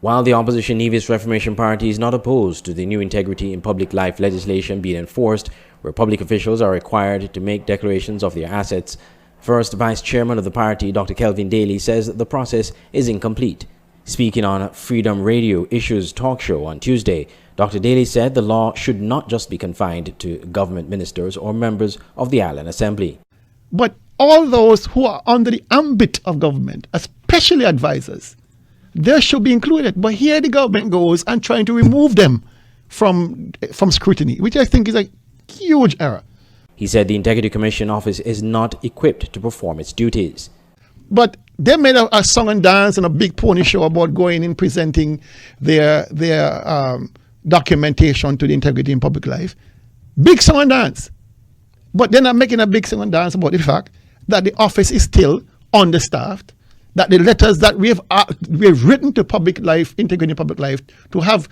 While the opposition Nevis Reformation Party is not opposed to the new integrity in public life legislation being enforced, where public officials are required to make declarations of their assets, First Vice Chairman of the party, Dr. Kelvin Daly, says the process is incomplete. Speaking on Freedom Radio Issues talk show on Tuesday, Dr. Daly said the law should not just be confined to government ministers or members of the Island Assembly. But all those who are under the ambit of government, especially advisors, they should be included. But here the government goes and trying to remove them from scrutiny, which I think is a huge error. He said the Integrity Commission office is not equipped to perform its duties. But they made a song and dance and a big pony show about going and presenting their documentation to the integrity in public life. Big song and dance. But they're not making a big song and dance about the fact that the office is still understaffed, that the letters that we have written to public life, integrity in public life, to have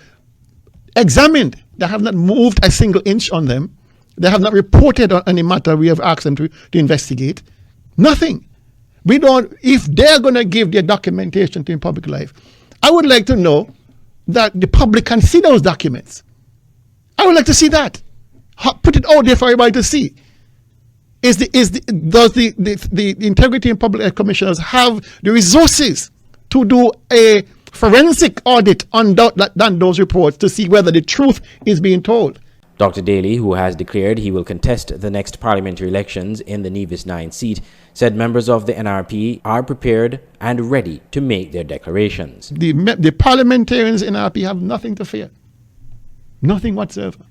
examined, they have not moved a single inch on them. They have not reported on any matter we have asked them to investigate. Nothing. We don't, if they're going to give their documentation to in public life, I would like to know that the public can see those documents. I would like to see that. Put it out there for everybody to see. Does the Integrity in Public Life Commissioners have the resources to do a forensic audit on those reports to see whether the truth is being told? Dr. Daly, who has declared he will contest the next parliamentary elections in the Nevis 9 seat, said members of the NRP are prepared and ready to make their declarations. The parliamentarians in NRP have nothing to fear. Nothing whatsoever.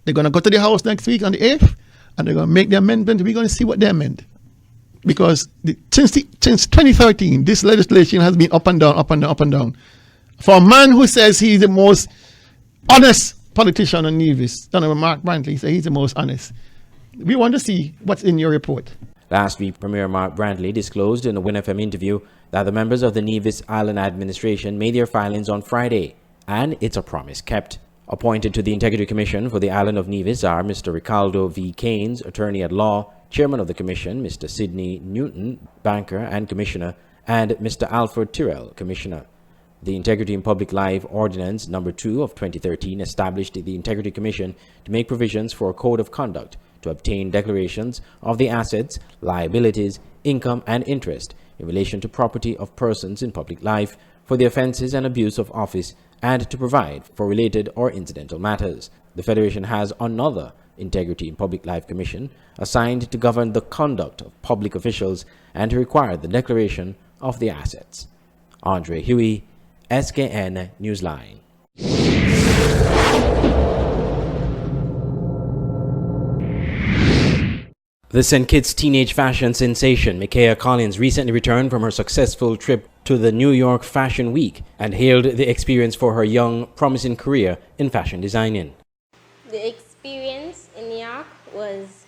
They're going to go to the House next week on the 8th, and they're going to make their amendment. We're going to see what they amend. Because since 2013, this legislation has been up and down, up and down, up and down. For a man who says he's the most honest politician on Nevis, Honorable Mark Brantley, says he's the most honest. We want to see what's in your report. Last week, Premier Mark Brantley disclosed in a WinFM interview that the members of the Nevis Island administration made their filings on Friday, and it's a promise kept. Appointed to the Integrity Commission for the Island of Nevis are Mr. Ricardo V. Keynes, Attorney at Law, Chairman of the Commission, Mr. Sidney Newton, Banker and Commissioner, and Mr. Alfred Tyrrell, Commissioner. The Integrity in Public Life Ordinance No. 2 of 2013 established the Integrity Commission to make provisions for a code of conduct to obtain declarations of the assets, liabilities, income, and interest in relation to property of persons in public life for the offences and abuse of office, and to provide for related or incidental matters. The Federation has another Integrity in Public Life Commission assigned to govern the conduct of public officials and to require the declaration of the assets. Andre Huey, SKN Newsline. The St. Kitts teenage fashion sensation Micaiah Collins recently returned from her successful trip to the New York Fashion Week and hailed the experience for her young, promising career in fashion designing. The experience in New York was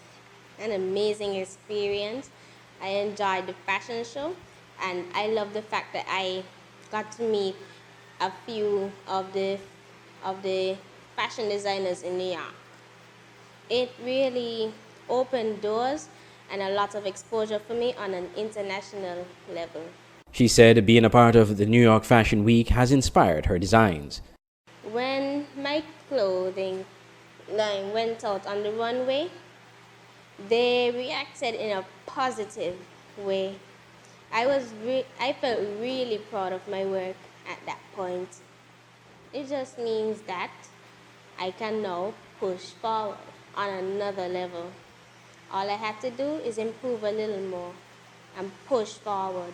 an amazing experience. I enjoyed the fashion show, and I love the fact that I got to meet a few of the fashion designers in New York. It really opened doors and a lot of exposure for me on an international level. She said being a part of the New York Fashion Week has inspired her designs. When my clothing line went out on the runway, they reacted in a positive way. I felt really proud of my work at that point. It just means that I can now push forward on another level. All I have to do is improve a little more and push forward.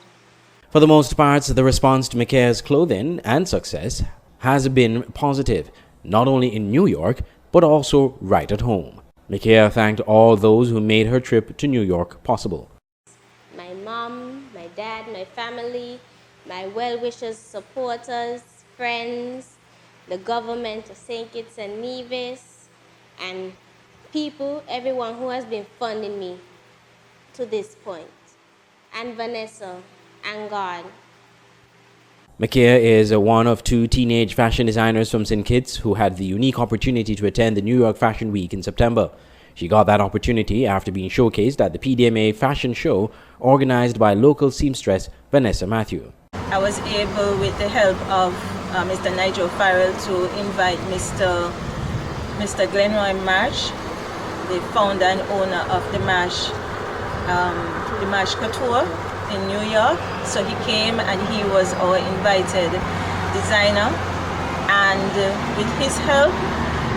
For the most part, the response to Micaiah's clothing and success has been positive, not only in New York, but also right at home. Micaiah thanked all those who made her trip to New York possible. My mom, my dad, my family, my well-wishers, supporters, friends, the government of St. Kitts and Nevis, and people, everyone who has been funding me to this point, and Vanessa and God. Micaiah is one of two teenage fashion designers from St. Kitts who had the unique opportunity to attend the New York Fashion Week in September. She got that opportunity after being showcased at the PDMA fashion show organized by local seamstress Vanessa Matthew. I was able, with the help of Mr. Nigel Farrell, to invite Mr. Glenroy Marsh, the founder and owner of the Marsh Couture in New York. So he came and he was our invited designer, and with his help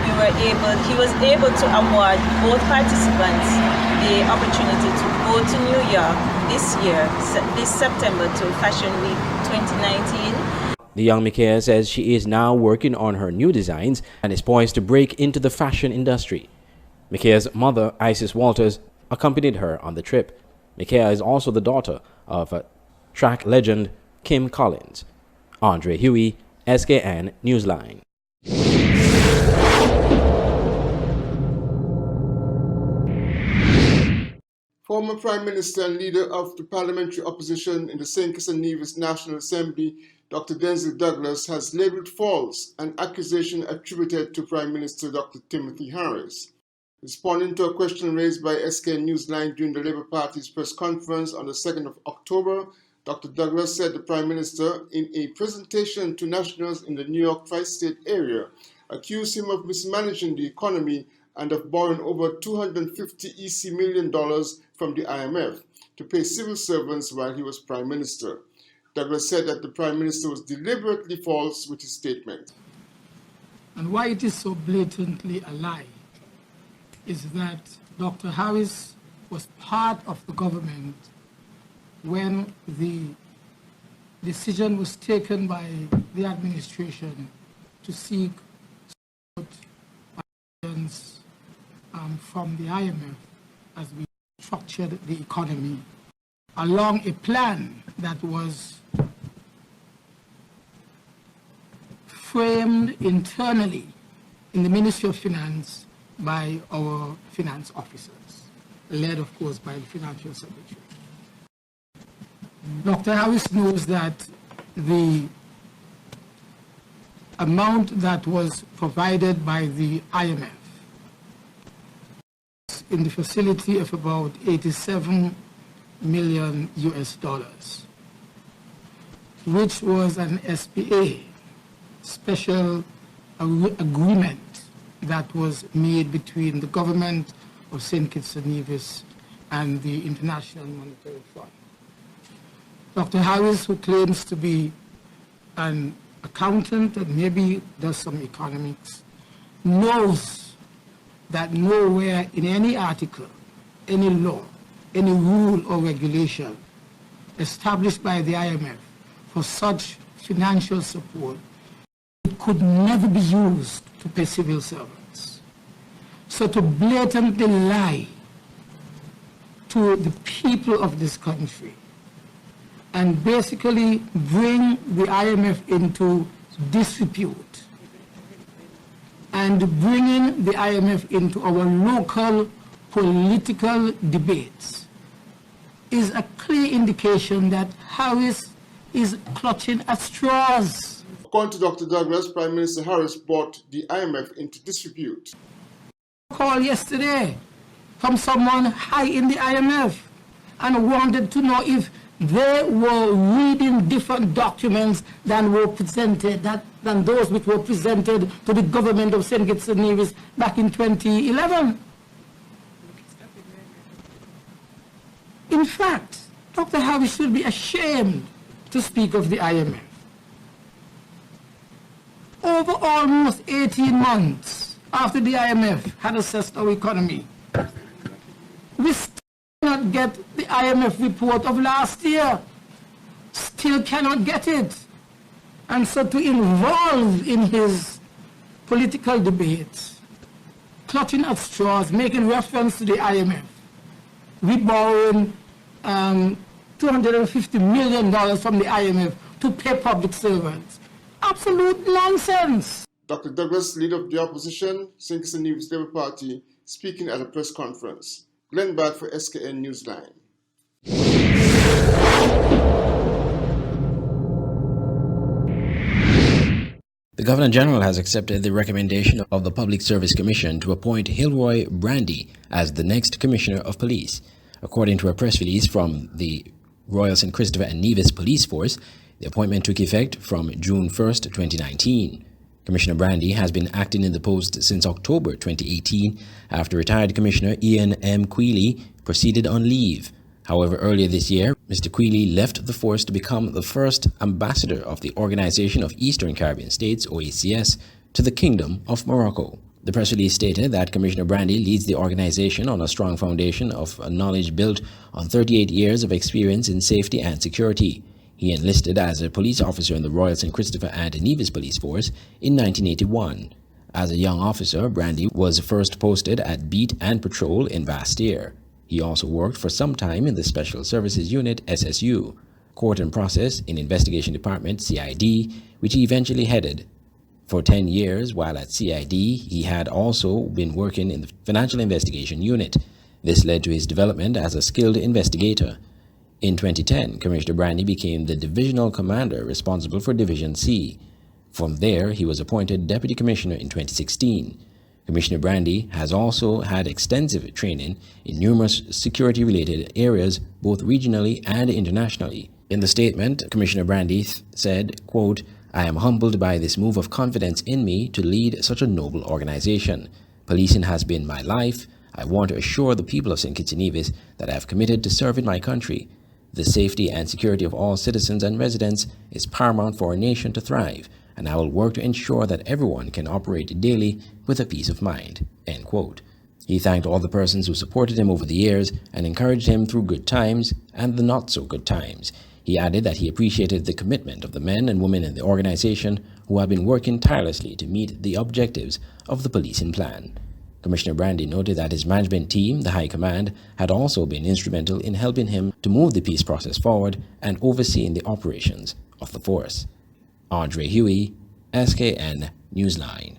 he was able to award both participants the opportunity to go to New York this year, this September, to Fashion Week 2019. The young Micaiah says she is now working on her new designs and is poised to break into the fashion industry. Micaiah's mother, Isis Walters, accompanied her on the trip. Micaiah is also the daughter of track legend Kim Collins. Andre Huey, SKN Newsline. Former Prime Minister and leader of the parliamentary opposition in the St. Kitts and Nevis National Assembly, Dr. Denzil Douglas, has labelled false an accusation attributed to Prime Minister Dr. Timothy Harris. Responding to a question raised by SKN Newsline during the Labour Party's press conference on the 2nd of October, Dr. Douglas said the Prime Minister, in a presentation to nationals in the New York tri-state area, accused him of mismanaging the economy and of borrowing over $250 million from the IMF to pay civil servants while he was Prime Minister. Douglas said that the Prime Minister was deliberately false with his statement. And why it is so blatantly a lie is that Dr. Harris was part of the government when the decision was taken by the administration to seek support from the IMF as we structured the economy along a plan that was framed internally in the Ministry of Finance by our finance officers, led, of course, by the Financial Secretary. Dr. Harris knows that the amount that was provided by the IMF in the facility of about 87 million US dollars, which was an SPA, special agreement that was made between the government of St. Kitts and Nevis and the International Monetary Fund. Dr. Harris, who claims to be an accountant and maybe does some economics, knows that nowhere in any article, any law, any rule or regulation established by the IMF for such financial support, it could never be used to pay civil servants. So to blatantly lie to the people of this country and basically bring the IMF into disrepute and bringing the IMF into our local political debates is a clear indication that Harris is clutching at straws. According to Dr. Douglas, Prime Minister Harris brought the IMF into disrepute. A call yesterday from someone high in the IMF and wanted to know if they were reading different documents than were presented, than those which were presented to the government of St. Kitts and Nevis back in 2011. In fact, Dr. Harris should be ashamed to speak of the IMF. Over almost 18 months after the IMF had assessed our economy, we still cannot get the IMF report of last year. Still cannot get it. And so to involve in his political debates, clutching at straws, making reference to the IMF, we borrowing $250 million from the IMF to pay public servants. Absolute nonsense. Dr. Douglas, leader of the opposition, St. Kitts and Nevis Labour Party, speaking at a press conference. Glenn Bad for SKN Newsline. The Governor General has accepted the recommendation of the Public Service Commission to appoint Hilroy Brandy as the next Commissioner of Police. According to a press release from the Royal St. Christopher and Nevis Police Force, The appointment took effect from June 1st, 2019. Commissioner Brandy has been acting in the post since October 2018 after retired Commissioner Ian M. Quealy proceeded on leave. However, earlier this year, Mr. Quealy left the force to become the first ambassador of the Organization of Eastern Caribbean States, OACS, to the Kingdom of Morocco. The press release stated that Commissioner Brandy leads the organization on a strong foundation of knowledge built on 38 years of experience in safety and security. He enlisted as a police officer in the Royal St. Christopher and Nevis Police Force in 1981. As a young officer, Brandy was first posted at Beat and Patrol in Bastyr. He also worked for some time in the Special Services Unit, SSU, Court and Process in Investigation Department, CID, which he eventually headed. For 10 years, while at CID, he had also been working in the Financial Investigation Unit. This led to his development as a skilled investigator. In 2010, Commissioner Brandy became the divisional commander responsible for Division C. From there, he was appointed Deputy Commissioner in 2016. Commissioner Brandy has also had extensive training in numerous security-related areas, both regionally and internationally. In the statement, Commissioner Brandy said, quote, "I am humbled by this move of confidence in me to lead such a noble organization. Policing has been my life. I want to assure the people of St. Kitts and Nevis that I have committed to serving my country. The safety and security of all citizens and residents is paramount for our nation to thrive, and I will work to ensure that everyone can operate daily with a peace of mind." End quote. He thanked all the persons who supported him over the years and encouraged him through good times and the not-so-good times. He added that he appreciated the commitment of the men and women in the organization who have been working tirelessly to meet the objectives of the policing plan. Commissioner Brandy noted that his management team, the High Command, had also been instrumental in helping him to move the peace process forward and overseeing the operations of the force. Andre Huey, SKN Newsline.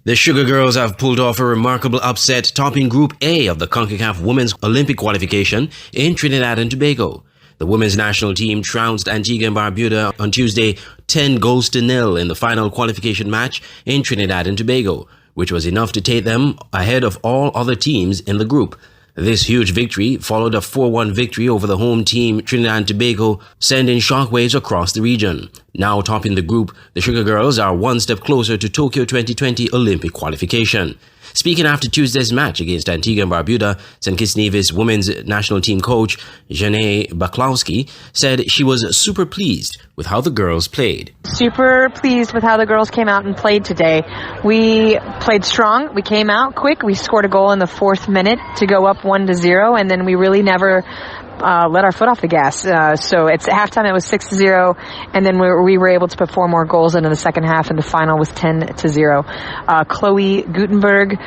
The Sugar Girls have pulled off a remarkable upset, topping Group A of the CONCACAF Women's Olympic qualification in Trinidad and Tobago. The women's national team trounced Antigua and Barbuda on Tuesday 10-0 in the final qualification match in Trinidad and Tobago, which was enough to take them ahead of all other teams in the group. This huge victory followed a 4-1 victory over the home team Trinidad and Tobago, sending shockwaves across the region. Now topping the group, the Sugar Girls are one step closer to Tokyo 2020 Olympic qualification. Speaking after Tuesday's match against Antigua and Barbuda, St. Kitts Nevis women's national team coach Janae Baklowski said she was super pleased with how the girls played. Super pleased with how the girls came out and played today. We played strong. We came out quick. We scored a goal in the 4th minute to go up 1-0, and then we really never let our foot off the gas. So it's at halftime it was 6-0, and then we were able to put 4 more goals into the second half, and the final was 10-0. Chloe Gutenberg,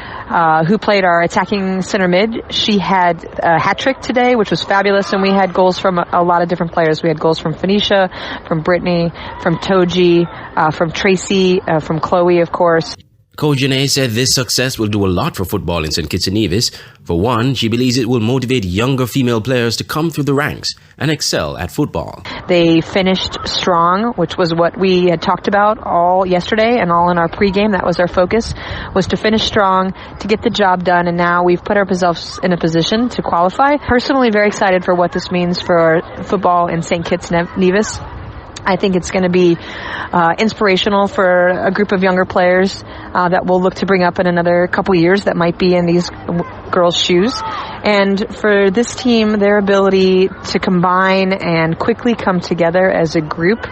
who played our attacking center mid, she had a hat trick today, which was fabulous, and we had goals from a lot of different players. We had goals from Phoenicia, from Brittany, from Toji, from Tracy, from Chloe, of course. Coach Janae said this success will do a lot for football in St. Kitts and Nevis. For one, she believes it will motivate younger female players to come through the ranks and excel at football. They finished strong, which was what we had talked about all yesterday and all in our pregame. That was our focus, was to finish strong, to get the job done, and now we've put ourselves in a position to qualify. Personally, very excited for what this means for football in St. Kitts Nevis. I think it's going to be inspirational for a group of younger players that we'll look to bring up in another couple years that might be in these girls' shoes. And for this team, their ability to combine and quickly come together as a group,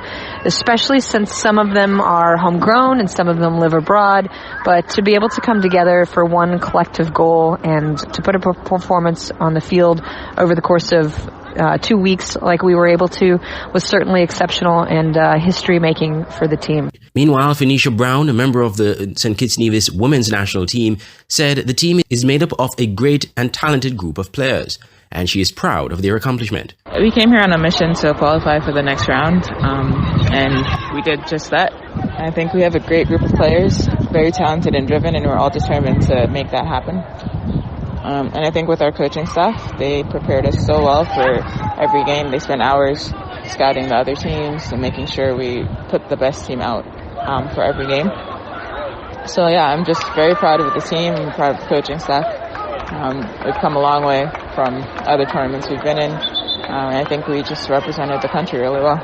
especially since some of them are homegrown and some of them live abroad, but to be able to come together for one collective goal and to put a performance on the field over the course of 2 weeks like we were able to was certainly exceptional and history-making for the team. Meanwhile, Phoenicia Brown, a member of the St. Kitts Nevis women's national team, said the team is made up of a great and talented group of players, and she is proud of their accomplishment. We came here on a mission to qualify for the next round, and we did just that. I think we have a great group of players, very talented and driven, and we're all determined to make that happen. And I think with our coaching staff, they prepared us so well for every game. They spent hours scouting the other teams and making sure we put the best team out for every game. So yeah, I'm just very proud of the team and proud of the coaching staff. We've come a long way from other tournaments we've been in, and I think we just represented the country really well.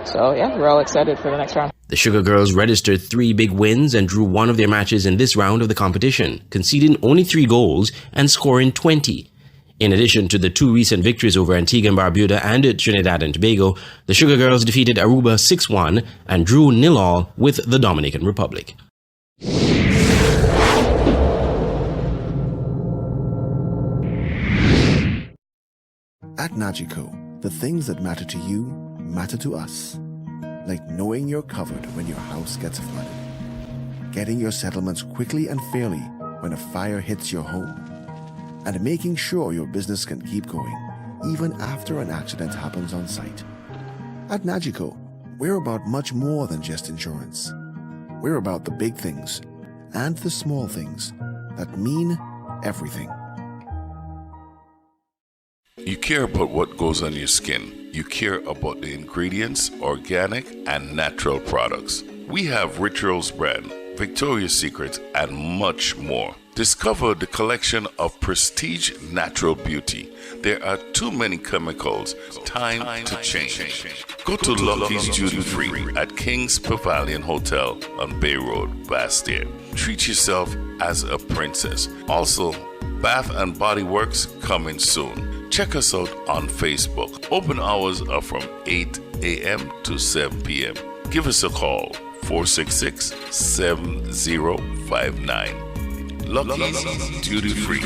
So yeah, we're all excited for the next round. The Sugar Girls registered 3 big wins and drew one of their matches in this round of the competition, conceding only 3 goals and scoring 20. In addition to the 2 recent victories over Antigua and Barbuda and Trinidad and Tobago, the Sugar Girls defeated Aruba 6-1 and drew 0-0 with the Dominican Republic. At Nagico, the things that matter to you matter to us. Like knowing you're covered when your house gets flooded, getting your settlements quickly and fairly when a fire hits your home, and making sure your business can keep going even after an accident happens on site. At Nagico, we're about much more than just insurance. We're about the big things and the small things that mean everything. You care about what goes on your skin. You care about the ingredients, organic and natural products. We have Rituals brand, Victoria's Secret, and much more. Discover the collection of prestige natural beauty. There are too many chemicals. Time to change. Go to Lucky's Duty Free at King's Pavilion Hotel on Bay Road, Bastia. Treat yourself as a princess. Also, Bath and Body Works coming soon. Check us out on Facebook. Open hours are from 8 a.m. to 7 p.m. Give us a call, 466-7059. Lucky's Duty Free.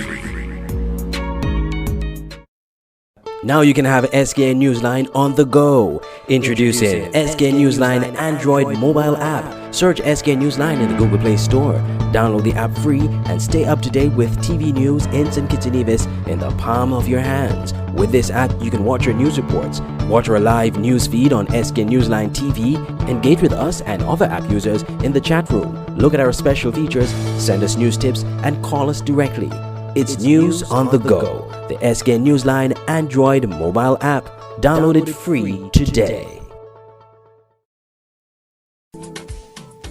Now you can have SKN Newsline on the go. Introducing SKN Newsline Android mobile app. Search SKN Newsline in the Google Play Store. Download the app free and stay up to date with TV news in St. Kitts and Nevis in the palm of your hands. With this app, you can watch your news reports, watch our live news feed on SKN Newsline TV, engage with us and other app users in the chat room, look at our special features, send us news tips, and call us directly. It's news on the go. The SKN Newsline Android mobile app. Download it free today.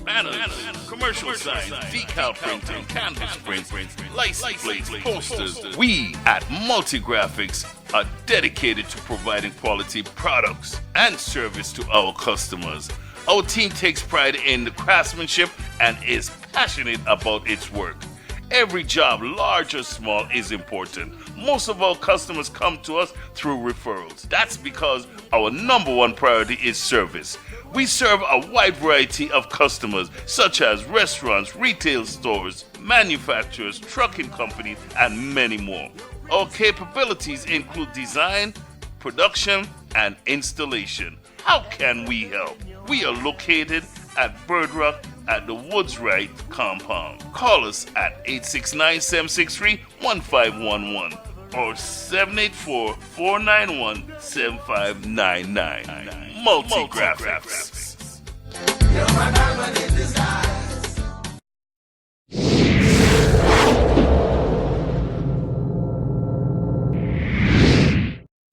Banners, commercial signs, decal printing, canvas prints, license plates, posters. We at Multigraphics are dedicated to providing quality products and service to our customers. Our team takes pride in the craftsmanship and is passionate about its work. Every job, large or small, is important. Most of our customers come to us through referrals. That's because our #1 priority is service. We serve a wide variety of customers, such as restaurants, retail stores, manufacturers, trucking companies, and many more. Our capabilities include design, production, and installation. How can we help? We are located at Bird Rock at the Woods Right compound. Call us at 869-763-1511 or 784-491-7599. Multigraphics.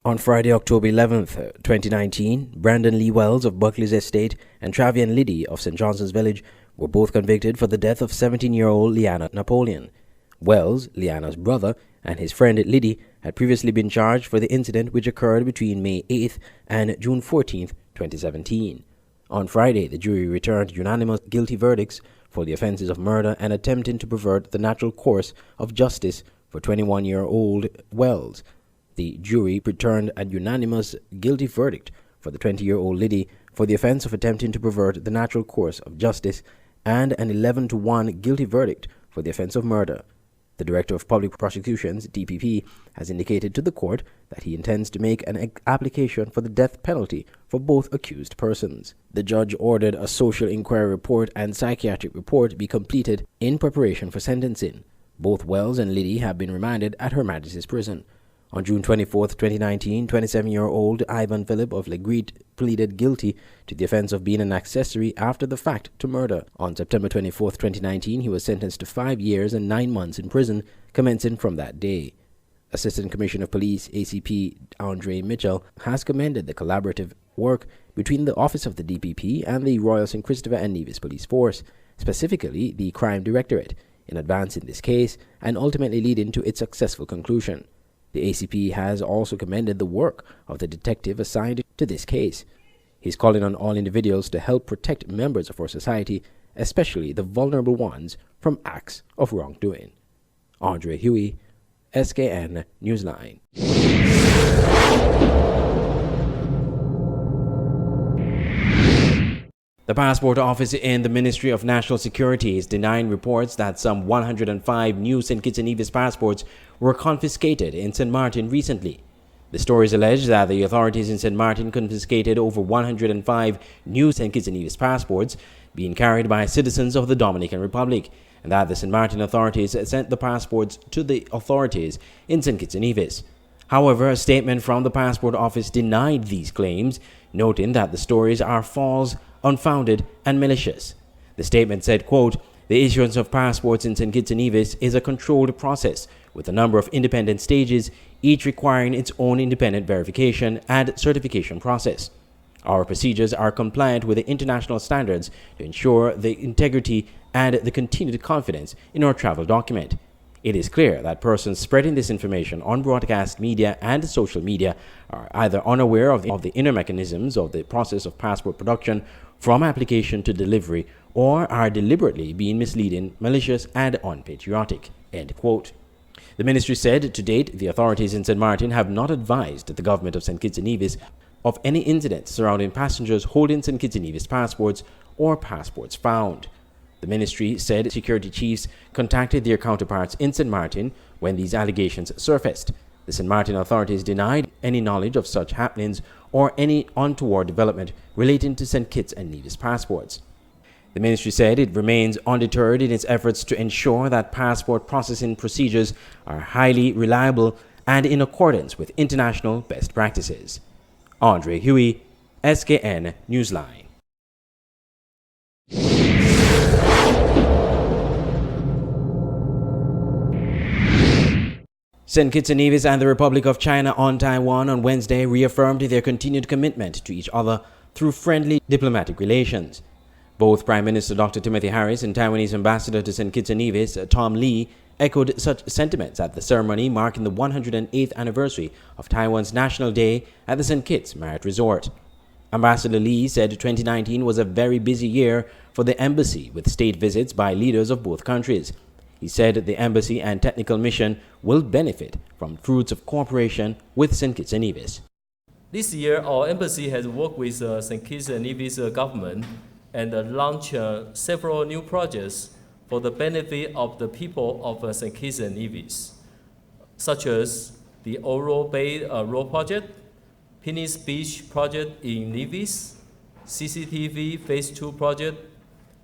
On Friday, October 11th, 2019, Brandon Lee Wells of Buckley's Estate and Travian Liddy of St. Johnson's Village were both convicted for the death of 17-year-old Leanna Napoleon. Wells, Leanna's brother, and his friend Liddy had previously been charged for the incident which occurred between May 8th and June 14th, 2017. On Friday, the jury returned unanimous guilty verdicts for the offenses of murder and attempting to pervert the natural course of justice for 21-year-old Wells. The jury returned a unanimous guilty verdict for the 20-year-old Liddy for the offense of attempting to pervert the natural course of justice and an 11-1 guilty verdict for the offense of murder. The Director of Public Prosecutions, DPP, has indicated to the court that he intends to make an application for the death penalty for both accused persons. The judge ordered a social inquiry report and psychiatric report be completed in preparation for sentencing. Both Wells and Liddy have been remanded at Her Majesty's Prison. On June 24, 2019, 27-year-old Ivan Philip of Legrete pleaded guilty to the offense of being an accessory after the fact to murder. On September 24, 2019, he was sentenced to 5 years and 9 months in prison, commencing from that day. Assistant Commissioner of Police ACP Andre Mitchell has commended the collaborative work between the Office of the DPP and the Royal St. Christopher and Nevis Police Force, specifically the Crime Directorate, in advancing this case and ultimately leading to its successful conclusion. The ACP has also commended the work of the detective assigned to this case. He's calling on all individuals to help protect members of our society, especially the vulnerable ones, from acts of wrongdoing. Andre Huey, SKN Newsline. The Passport Office in the Ministry of National Security is denying reports that some 105 new St. Kitts and Nevis passports were confiscated in St. Martin recently. The stories allege that the authorities in St. Martin confiscated over 105 new St. Kitts and Nevis passports being carried by citizens of the Dominican Republic, and that the St. Martin authorities sent the passports to the authorities in St. Kitts and Nevis. However, a statement from the Passport Office denied these claims, noting that the stories are false, unfounded, and malicious. The statement said, quote, "The issuance of passports in St. Kitts and Nevis is a controlled process with a number of independent stages, each requiring its own independent verification and certification process. Our procedures are compliant with the international standards to ensure the integrity and the continued confidence in our travel document. It is clear that persons spreading this information on broadcast media and social media are either unaware of the inner mechanisms of the process of passport production from application to delivery, or are deliberately being misleading, malicious, and unpatriotic." End quote. The ministry said to date, the authorities in St. Martin have not advised the government of St. Kitts and Nevis of any incidents surrounding passengers holding St. Kitts and Nevis passports or passports found. The ministry said security chiefs contacted their counterparts in St. Martin when these allegations surfaced. The St. Martin authorities denied any knowledge of such happenings or any untoward development relating to St. Kitts and Nevis passports. The ministry said it remains undeterred in its efforts to ensure that passport processing procedures are highly reliable and in accordance with international best practices. Andre Huey, SKN Newsline. St. Kitts and Nevis and the Republic of China on Taiwan on Wednesday reaffirmed their continued commitment to each other through friendly diplomatic relations. Both Prime Minister Dr. Timothy Harris and Taiwanese Ambassador to St. Kitts and Nevis, Tom Lee, echoed such sentiments at the ceremony marking the 108th anniversary of Taiwan's National Day at the St. Kitts Marriott Resort. Ambassador Lee said 2019 was a very busy year for the embassy, with state visits by leaders of both countries. He said the embassy and technical mission will benefit from fruits of cooperation with St. Kitts and Nevis. This year, our embassy has worked with St. Kitts and Nevis government and launched several new projects for the benefit of the people of St. Kitts and Nevis, such as the Oro Bay Road Project, Penis Beach Project in Nevis, CCTV Phase 2 Project,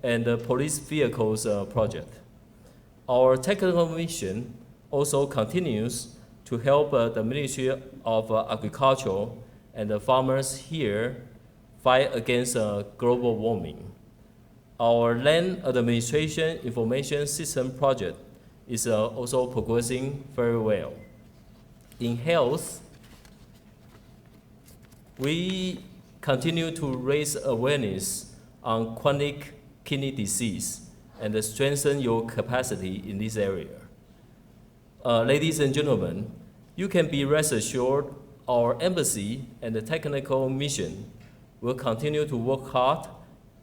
and the Police Vehicles Project. Our technical mission also continues to help the Ministry of Agriculture and the farmers here fight against global warming. Our Land Administration Information System project is also progressing very well. In health, we continue to raise awareness on chronic kidney disease and strengthen your capacity in this area. Ladies and gentlemen, you can be rest assured our embassy and the technical mission will continue to work hard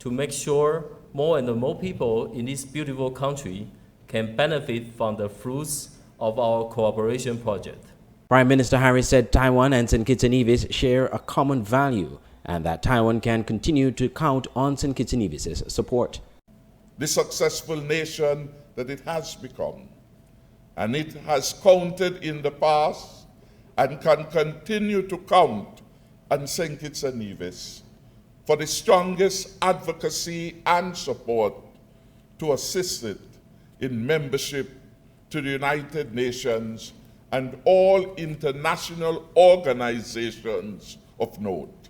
to make sure more and more people in this beautiful country can benefit from the fruits of our cooperation project. Prime Minister Harris said Taiwan and St. Kitts and Nevis share a common value and that Taiwan can continue to count on St. Kitts and Nevis' support. The successful nation that it has become, and it has counted in the past and can continue to count on St. Kitts and Nevis for the strongest advocacy and support to assist it in membership to the United Nations and all international organizations of note.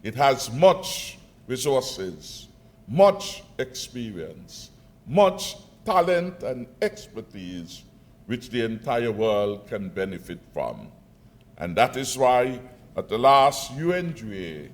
It has much resources, much experience, much talent and expertise which the entire world can benefit from. And that is why at the last UNGA,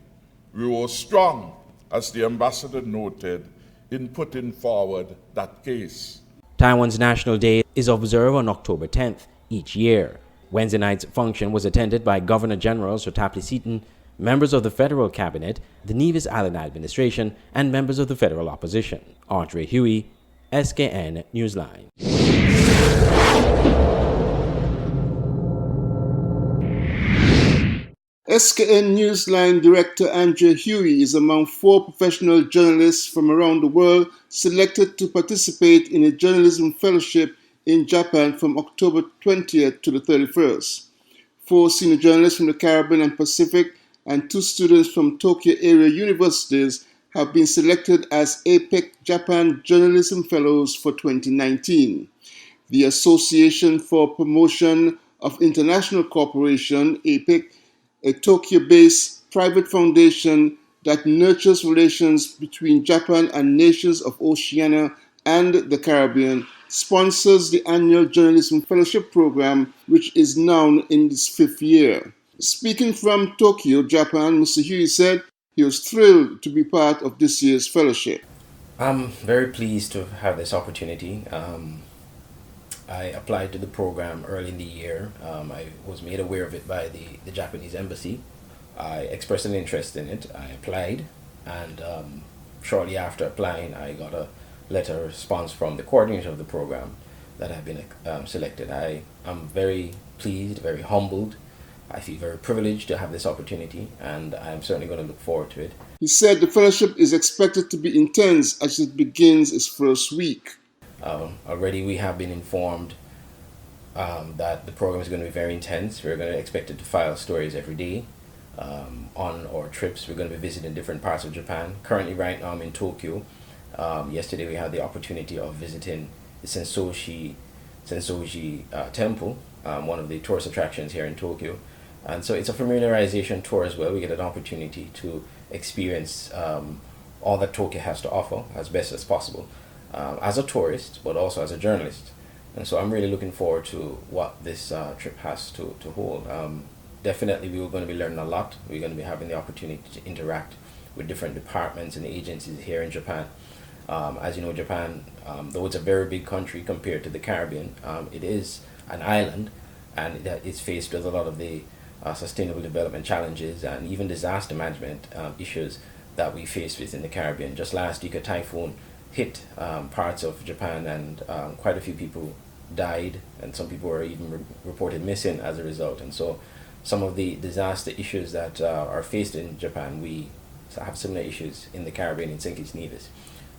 we were strong, as the ambassador noted, in putting forward that case. Taiwan's National Day is observed on October 10th each year. Wednesday night's function was attended by Governor General Sir Tapley Seaton, members of the federal cabinet, the Nevis Island administration, and members of the federal opposition. Andre Huey, SKN Newsline. SKN Newsline director Andrea Huey is among 4 professional journalists from around the world selected to participate in a journalism fellowship in Japan from October 20th to the 31st. 4 senior journalists from the Caribbean and Pacific and 2 students from Tokyo area universities have been selected as APEC Japan Journalism Fellows for 2019. The Association for Promotion of International Cooperation, APEC, a Tokyo-based private foundation that nurtures relations between Japan and nations of Oceania and the Caribbean, sponsors the annual Journalism Fellowship Program, which is now in its 5th year. Speaking from Tokyo, Japan, Mr. Huey said he was thrilled to be part of this year's fellowship. I'm very pleased to have this opportunity. I applied to the program early in the year. I was made aware of it by the Japanese embassy. I expressed an interest in it. I applied, and shortly after applying, I got a letter of response from the coordinator of the program that I've been selected. I am very pleased, very humbled. I feel very privileged to have this opportunity, and I'm certainly going to look forward to it. He said the fellowship is expected to be intense as it begins its first week. Already we have been informed that the program is going to be very intense. We're going to expect it to file stories every day. On our trips, we're going to be visiting different parts of Japan. Currently, right now, I'm in Tokyo. Yesterday, we had the opportunity of visiting the Sensoji Temple, one of the tourist attractions here in Tokyo. And so it's a familiarization tour as well. We get an opportunity to experience all that Tokyo has to offer as best as possible. As a tourist, but also as a journalist. And so I'm really looking forward to what this trip has to hold. Definitely we were going to be learning a lot. We're going to be having the opportunity to interact with different departments and agencies here in Japan. As you know, Japan, though it's a very big country compared to the Caribbean, it is an island, and it's faced with a lot of the sustainable development challenges and even disaster management issues that we face within the Caribbean. Just last week, a typhoon hit parts of Japan, and quite a few people died, and some people were even reported missing as a result. And so some of the disaster issues that are faced in Japan, we have similar issues in the Caribbean, in St. Kitts Nevis.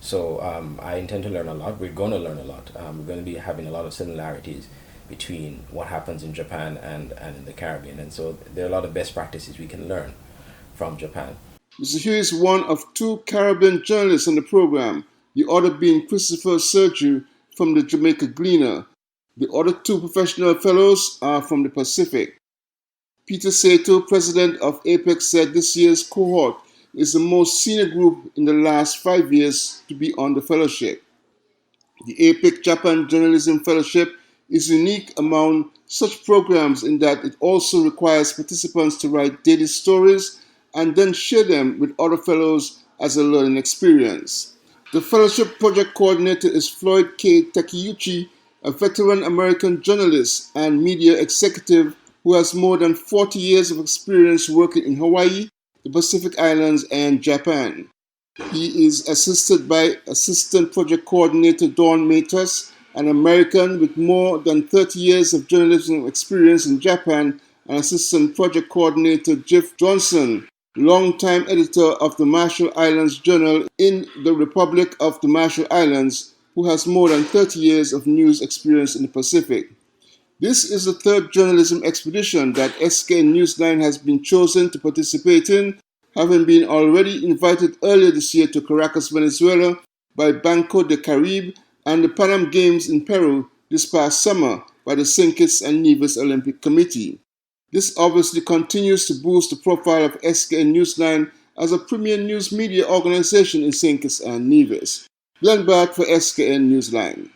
So I intend to learn a lot. We're going to learn a lot. We're going to be having a lot of similarities between what happens in Japan and in the Caribbean. And so there are a lot of best practices we can learn from Japan. Mr. Huey is one of 2 Caribbean journalists on the program, the other being Christopher Sergiu from the Jamaica Gleaner. The other 2 professional fellows are from the Pacific. Peter Sato, president of APEC, said this year's cohort is the most senior group in the last 5 years to be on the fellowship. The APEC Japan Journalism Fellowship is unique among such programs in that it also requires participants to write daily stories and then share them with other fellows as a learning experience. The fellowship project coordinator is Floyd K. Takeuchi, a veteran American journalist and media executive who has more than 40 years of experience working in Hawaii, the Pacific Islands, and Japan. He is assisted by Assistant Project Coordinator Dawn Matus, an American with more than 30 years of journalism experience in Japan, and Assistant Project Coordinator Jeff Johnson, longtime editor of the Marshall Islands Journal in the Republic of the Marshall Islands, who has more than 30 years of news experience in the Pacific. This is the 3rd journalism expedition that SKN Newsline has been chosen to participate in, having been already invited earlier this year to Caracas, Venezuela by Banco de Caribe and the Pan Am Games in Peru this past summer by the St. Kitts and Nevis Olympic Committee. This obviously continues to boost the profile of SKN Newsline as a premier news media organization in St. Kitts and Nevis. Glenn Bart for SKN Newsline.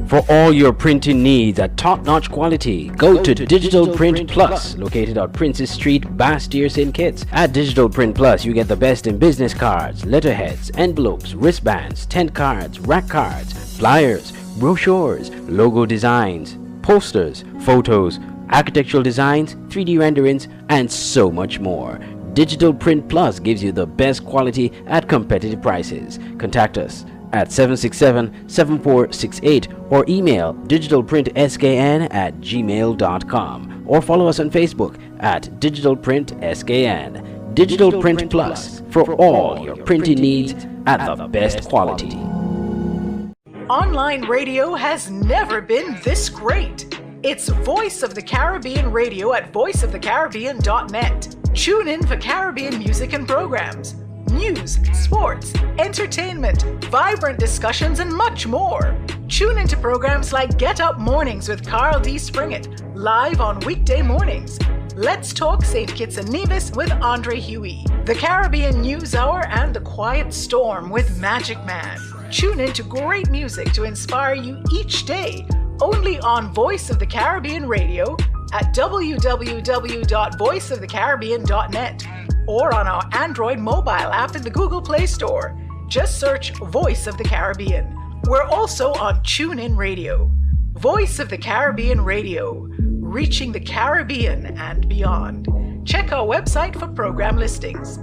For all your printing needs at top-notch quality, go to Digital Print Plus, located on Princess Street, Bastyr, St. Kitts. At Digital Print Plus, you get the best in business cards, letterheads, envelopes, wristbands, tent cards, rack cards, flyers, brochures, logo designs, posters, photos, architectural designs, 3D renderings, and so much more. Digital Print Plus gives you the best quality at competitive prices. Contact us at 767-7468 or email digitalprintskn@gmail.com or follow us on Facebook at digitalprintskn. Digital Print Plus, for all your printing needs at the best quality. Online radio has never been this great. It's Voice of the Caribbean Radio at voiceofthecaribbean.net. Tune in for Caribbean music and programs, news, sports, entertainment, vibrant discussions, and much more. Tune into programs like Get Up Mornings with Carl D. Springett, live on weekday mornings. Let's Talk St. Kitts and Nevis with Andre Huey. The Caribbean News Hour and The Quiet Storm with Magic Man. Tune into great music to inspire you each day, only on Voice of the Caribbean Radio at www.voiceofthecaribbean.net or on our Android mobile app in the Google Play Store. Just search Voice of the Caribbean. We're also on TuneIn Radio. Voice of the Caribbean Radio, reaching the Caribbean and beyond. Check our website for program listings.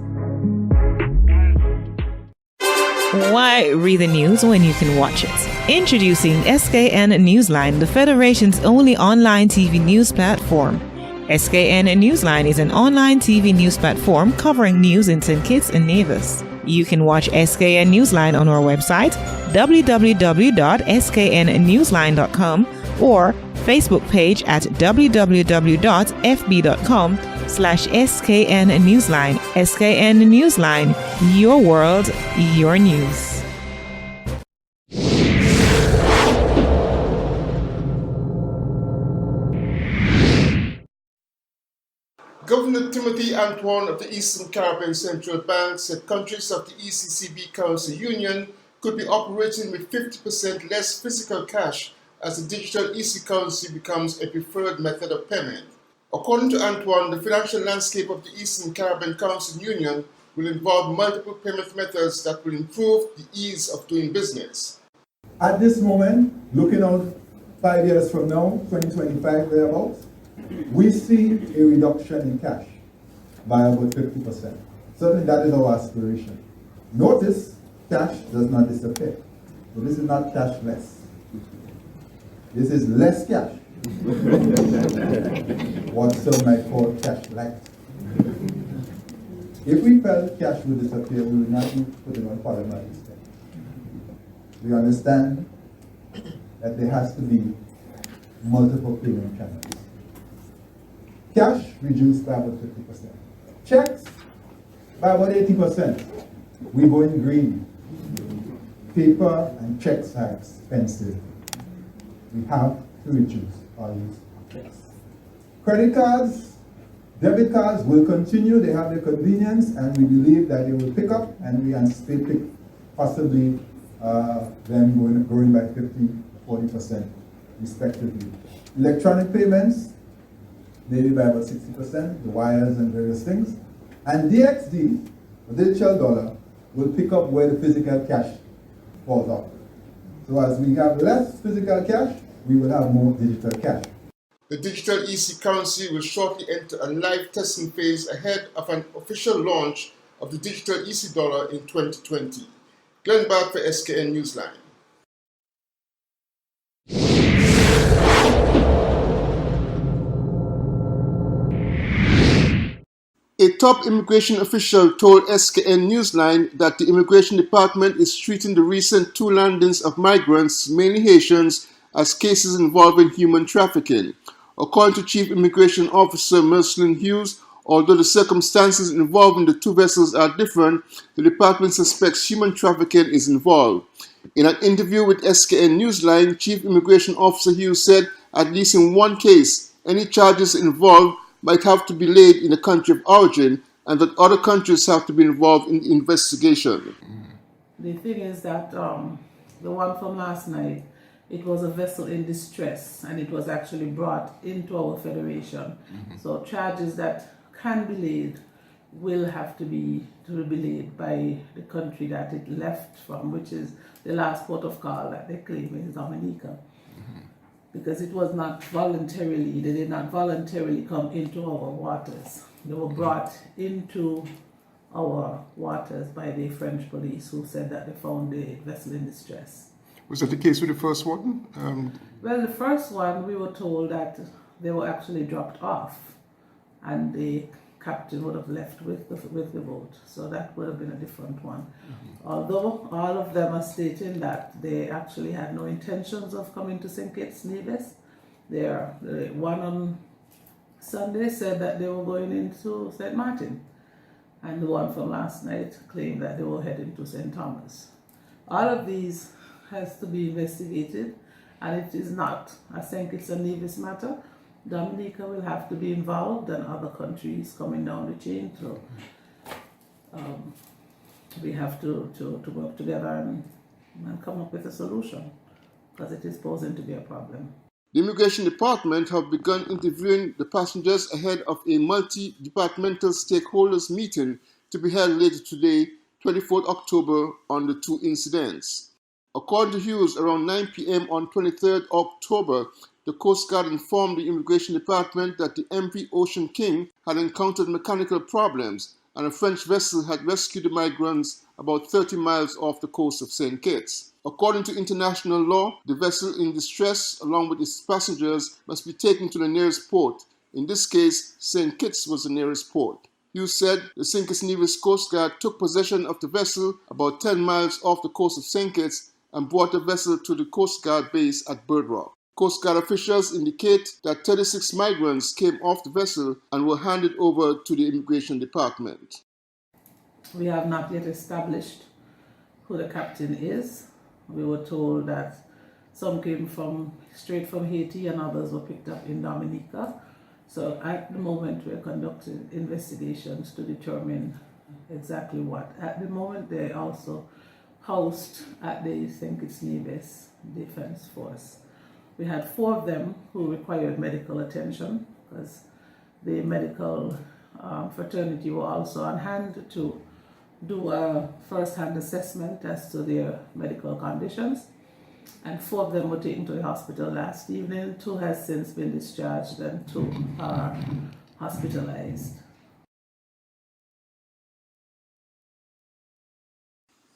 Why read the news when you can watch it? Introducing SKN Newsline, the Federation's only online TV news platform. SKN Newsline is an online TV news platform covering news in St. Kitts and Nevis. You can watch SKN Newsline on our website, www.sknnewsline.com, or Facebook page at www.fb.com/SKN Newsline. SKN Newsline, your world, your news. Governor Timothy Antoine of the Eastern Caribbean Central Bank said countries of the ECCB currency union could be operating with 50% less physical cash as the digital EC currency becomes a preferred method of payment. According to Antoine, the financial landscape of the Eastern Caribbean Currency Union will involve multiple payment methods that will improve the ease of doing business. At this moment, looking out 5 years from now, 2025 thereabouts, we see a reduction in cash by about 50%. Certainly that is our aspiration. Notice, cash does not disappear. So this is not cash less. This is less cash. What some might call cash light. If we felt cash would disappear, we would not be putting on Parliament instead. We understand that there has to be multiple payment channels. Cash reduced by about 50%. Checks by about 80%. We go in green. Paper and checks are expensive. We have to reduce our use of checks. Credit cards, debit cards will continue. They have their convenience, and we believe that they will pick up, and we anticipate possibly them growing by 50-40% respectively. Electronic payments, maybe by about 60%, the wires and various things. And DXD, the digital dollar, will pick up where the physical cash falls off. So as we have less physical cash, we will have more digital cash. The digital EC currency will shortly enter a live testing phase ahead of an official launch of the digital EC dollar in 2020. Glenn Bart for SKN Newsline. A top immigration official told SKN Newsline that the Immigration Department is treating the recent 2 landings of migrants, mainly Haitians, as cases involving human trafficking. According to Chief Immigration Officer Mercelin Hughes, although the circumstances involving the 2 vessels are different, the department suspects human trafficking is involved. In an interview with SKN Newsline, Chief Immigration Officer Hughes said at least in 1 case, any charges involved might have to be laid in the country of origin, and that other countries have to be involved in the investigation. The thing is that the one from last night, it was a vessel in distress, and it was actually brought into our federation. So charges that can be laid will have to be laid by the country that it left from, which is the last port of call that they claim is Dominica. Because it was not voluntarily, they did not voluntarily come into our waters. They were brought into our waters by the French police, who said that they found the vessel in distress. Was that the case with the first one? Well, the first one, we were told that they were actually dropped off, and the captain would have left with the boat. So that would have been a different one. Although all of them are stating that they actually had no intentions of coming to St. Kitts Nevis. The one on Sunday said that they were going into St. Martin, and the one from last night claimed that they were heading to St. Thomas. All of these has to be investigated, and it is not a St. Kitts and Nevis matter. Dominica will have to be involved, and other countries coming down the chain. So we have to work together and come up with a solution, because it is posing to be a problem. The Immigration Department have begun interviewing the passengers ahead of a multi-departmental stakeholders meeting to be held later today, 24th October, on the two incidents. According to Hughes, around 9 p.m. on 23rd October, the Coast Guard informed the Immigration Department that the MV Ocean King had encountered mechanical problems, and a French vessel had rescued the migrants about 30 miles off the coast of St. Kitts. According to international law, the vessel in distress, along with its passengers, must be taken to the nearest port. In this case, St. Kitts was the nearest port. Hughes said the St. Kitts Nevis Coast Guard took possession of the vessel about 10 miles off the coast of St. Kitts and brought the vessel to the Coast Guard base at Bird Rock. Coast Guard officials indicate that 36 migrants came off the vessel and were handed over to the Immigration Department. We have not yet established who the captain is. We were told that some came straight from Haiti and others were picked up in Dominica. So at the moment we're conducting investigations to determine exactly what. At the moment they're also housed at the St. Kitts Nevis Defense Force. We had 4 of them who required medical attention, because the medical fraternity were also on hand to do a first-hand assessment as to their medical conditions. And 4 of them were taken to the hospital last evening. 2 has since been discharged and 2 are hospitalized.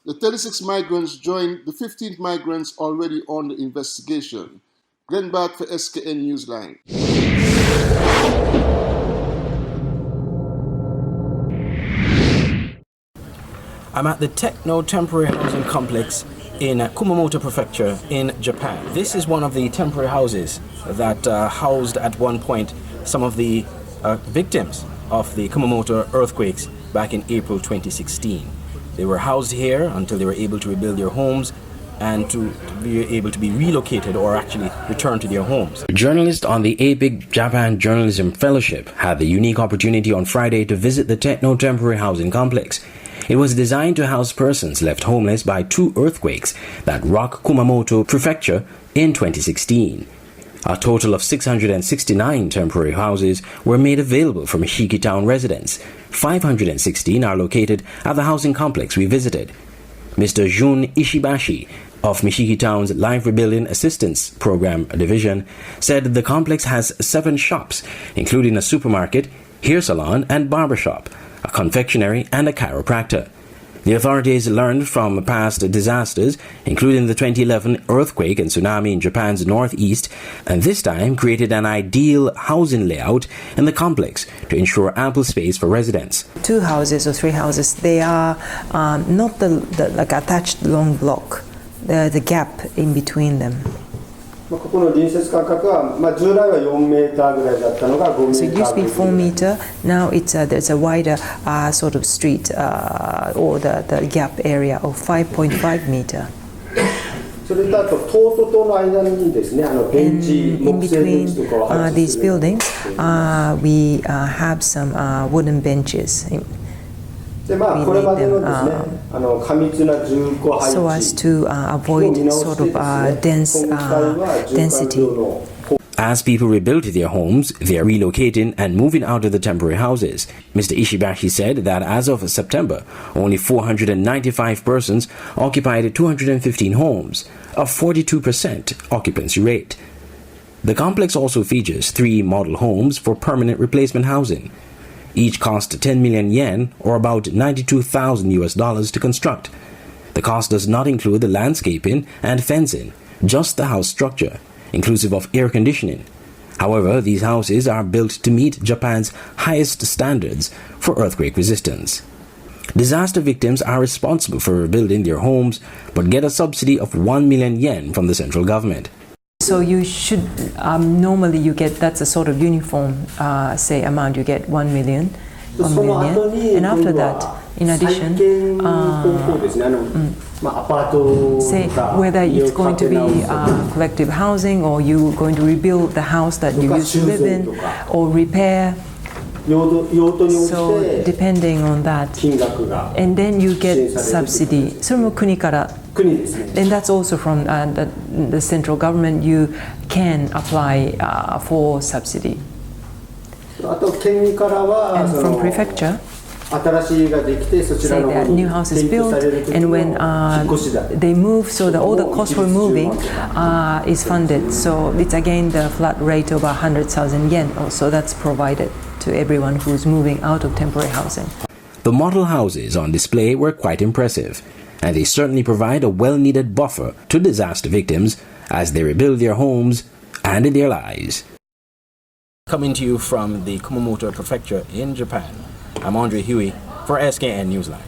The 36 migrants joined the 15 migrants already on the investigation. Glenn Bart for SKN Newsline. I'm at the Techno Temporary Housing Complex in Kumamoto Prefecture in Japan. This is one of the temporary houses that housed at one point some of the victims of the Kumamoto earthquakes back in April 2016. They were housed here until they were able to rebuild their homes and to be able to be relocated or actually return to their homes. Journalists on the APIC Japan Journalism Fellowship had the unique opportunity on Friday to visit the Techno Temporary Housing Complex. It was designed to house persons left homeless by 2 earthquakes that rocked Kumamoto Prefecture in 2016. A total of 669 temporary houses were made available for Mishiki Town residents. 516 are located at the housing complex we visited. Mr. Jun Ishibashi of Mishiki Town's Life Rebuilding Assistance Program Division said the complex has 7 shops, including a supermarket, hair salon and barbershop, a confectionery and a chiropractor. The authorities learned from past disasters, including the 2011 earthquake and tsunami in Japan's northeast, and this time created an ideal housing layout in the complex to ensure ample space for residents. 2 houses or 3 houses, they are not the like attached long block. The gap in between them. So it used to be 4 meter. Now it's there's a wider sort of street or the gap area of 5.5 meter. And in between these buildings, we have some wooden benches. We laid them so as to avoid sort of dense density. As people rebuild their homes, they are relocating and moving out of the temporary houses. Mr. Ishibashi said that as of September, only 495 persons occupied 215 homes, a 42% occupancy rate. The complex also features 3 model homes for permanent replacement housing. Each cost 10 million yen, or about $92,000 to construct. The cost does not include the landscaping and fencing, just the house structure, inclusive of air conditioning. However, these houses are built to meet Japan's highest standards for earthquake resistance. Disaster victims are responsible for rebuilding their homes, but get a subsidy of 1 million yen from the central government. So you should, normally you get, that's a sort of uniform, say, amount, you get 1 million, 1 million yen. And after that, in addition, say whether it's going to be collective housing, or you're going to rebuild the house that you used to live in, or repair. So depending on that, and then you get subsidy. And that's also from the central government. You can apply for subsidy. And from prefecture, say that new house is built, and when they move, so all the cost for moving is funded. So it's again the flat rate of 100,000 yen. Also, that's provided to everyone who's moving out of temporary housing. The model houses on display were quite impressive, and they certainly provide a well-needed buffer to disaster victims as they rebuild their homes and their lives. Coming to you from the Kumamoto Prefecture in Japan, I'm Andre Huey for SKN Newsline.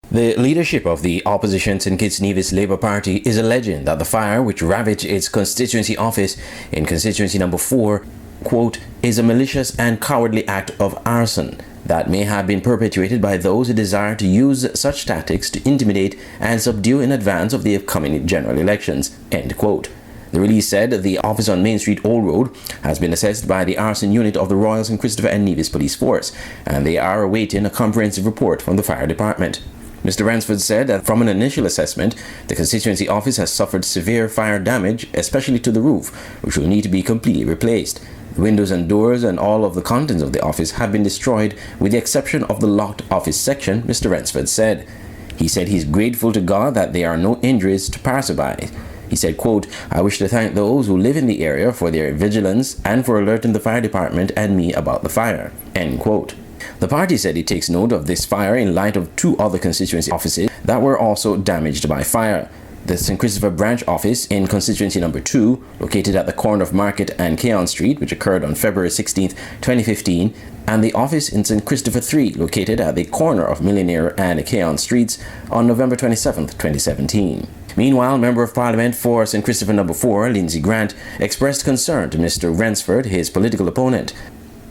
The leadership of the opposition St. Kitts Nevis Labour Party is alleging that the fire which ravaged its constituency office in constituency number 4, quote, is a malicious and cowardly act of arson that may have been perpetuated by those who desire to use such tactics to intimidate and subdue in advance of the upcoming general elections, end quote. The release said the office on Main Street, Old Road, has been assessed by the arson unit of the Royal St. Christopher and Nevis Police Force, and they are awaiting a comprehensive report from the fire department. Mr. Ransford said that from an initial assessment, the constituency office has suffered severe fire damage, especially to the roof, which will need to be completely replaced. The windows and doors and all of the contents of the office have been destroyed, with the exception of the locked office section, Mr. Ransford said. He said he's grateful to God that there are no injuries to passersby. He said, quote, I wish to thank those who live in the area for their vigilance and for alerting the fire department and me about the fire, end quote. The party said it takes note of this fire in light of 2 other constituency offices that were also damaged by fire. The St. Christopher branch office in constituency number 2, located at the corner of Market and Keon Street, which occurred on February 16, 2015, and the office in St. Christopher 3, located at the corner of Millionaire and Keon Streets on November 27, 2017. Meanwhile, Member of Parliament for St. Christopher number 4, Lindsey Grant, expressed concern to Mr. Ransford, his political opponent,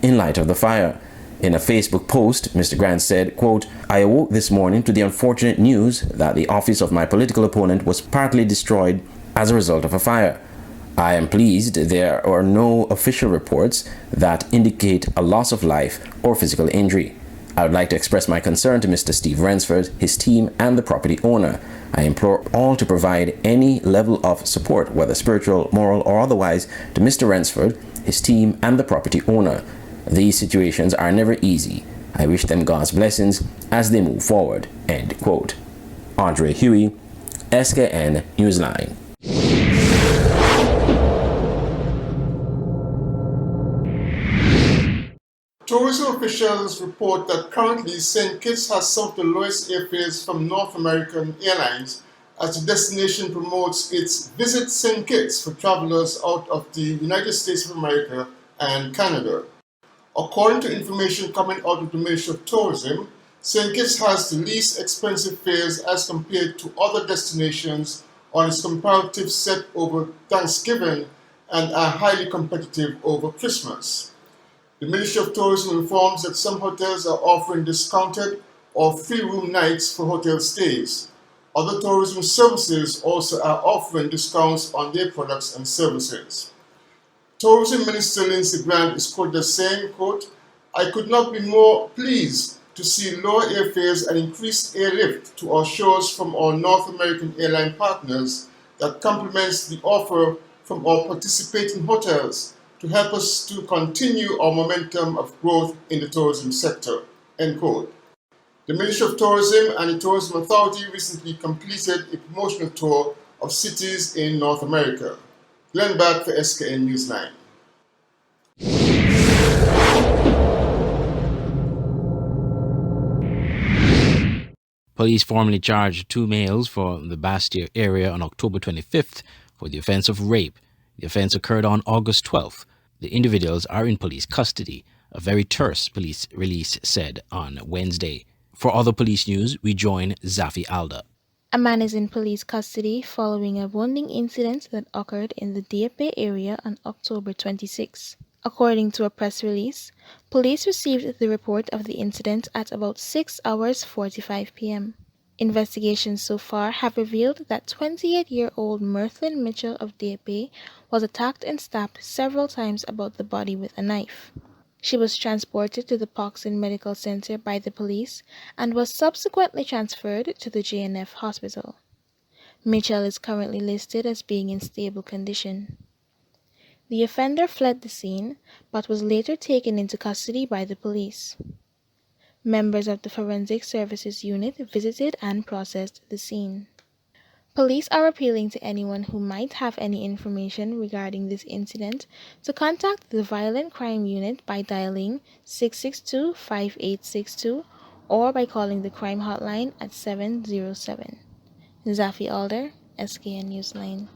in light of the fire. In a Facebook post, Mr. Grant said, quote, I awoke this morning to the unfortunate news that the office of my political opponent was partly destroyed as a result of a fire. I am pleased there are no official reports that indicate a loss of life or physical injury. I would like to express my concern to Mr. Steve Ransford, his team, and the property owner. I implore all to provide any level of support, whether spiritual, moral, or otherwise, to Mr. Ransford, his team, and the property owner. These situations are never easy. I wish them God's blessings as they move forward, end quote. Andre Huey, SKN Newsline. Tourism officials report that currently St. Kitts has some of the lowest airfares from North American airlines as the destination promotes its Visit St. Kitts for travelers out of the United States of America and Canada. According to information coming out of the Ministry of Tourism, St. Kitts has the least expensive fares as compared to other destinations on its comparative set over Thanksgiving and are highly competitive over Christmas. The Ministry of Tourism informs that some hotels are offering discounted or free room nights for hotel stays. Other tourism services also are offering discounts on their products and services. Tourism Minister Lindsey Grant is quoted as saying, quote, "I could not be more pleased to see lower airfares and increased airlift to our shows from our North American airline partners that complements the offer from our participating hotels to help us to continue our momentum of growth in the tourism sector," end quote. The Ministry of Tourism and the Tourism Authority recently completed a promotional tour of cities in North America. Glenn Back for SKN Newsline. Police formally charged 2 males from the Bastia area on October 25th for the offense of rape. The offense occurred on August 12th. The individuals are in police custody, a very terse police release said on Wednesday. For other police news, we join Zafi Alda. A man is in police custody following a wounding incident that occurred in the Dieppe area on October 26. According to a press release, police received the report of the incident at about 6:45 p.m. Investigations so far have revealed that 28-year-old Mirthlyn Mitchell of Dieppe was attacked and stabbed several times about the body with a knife. She was transported to the Poxon Medical Center by the police and was subsequently transferred to the JNF hospital. Mitchell is currently listed as being in stable condition. The offender fled the scene but was later taken into custody by the police. Members of the Forensic Services Unit visited and processed the scene. Police are appealing to anyone who might have any information regarding this incident to contact the Violent Crime Unit by dialing 662-5862 or by calling the crime hotline at 707. Zafi Alder, SKN Newsline.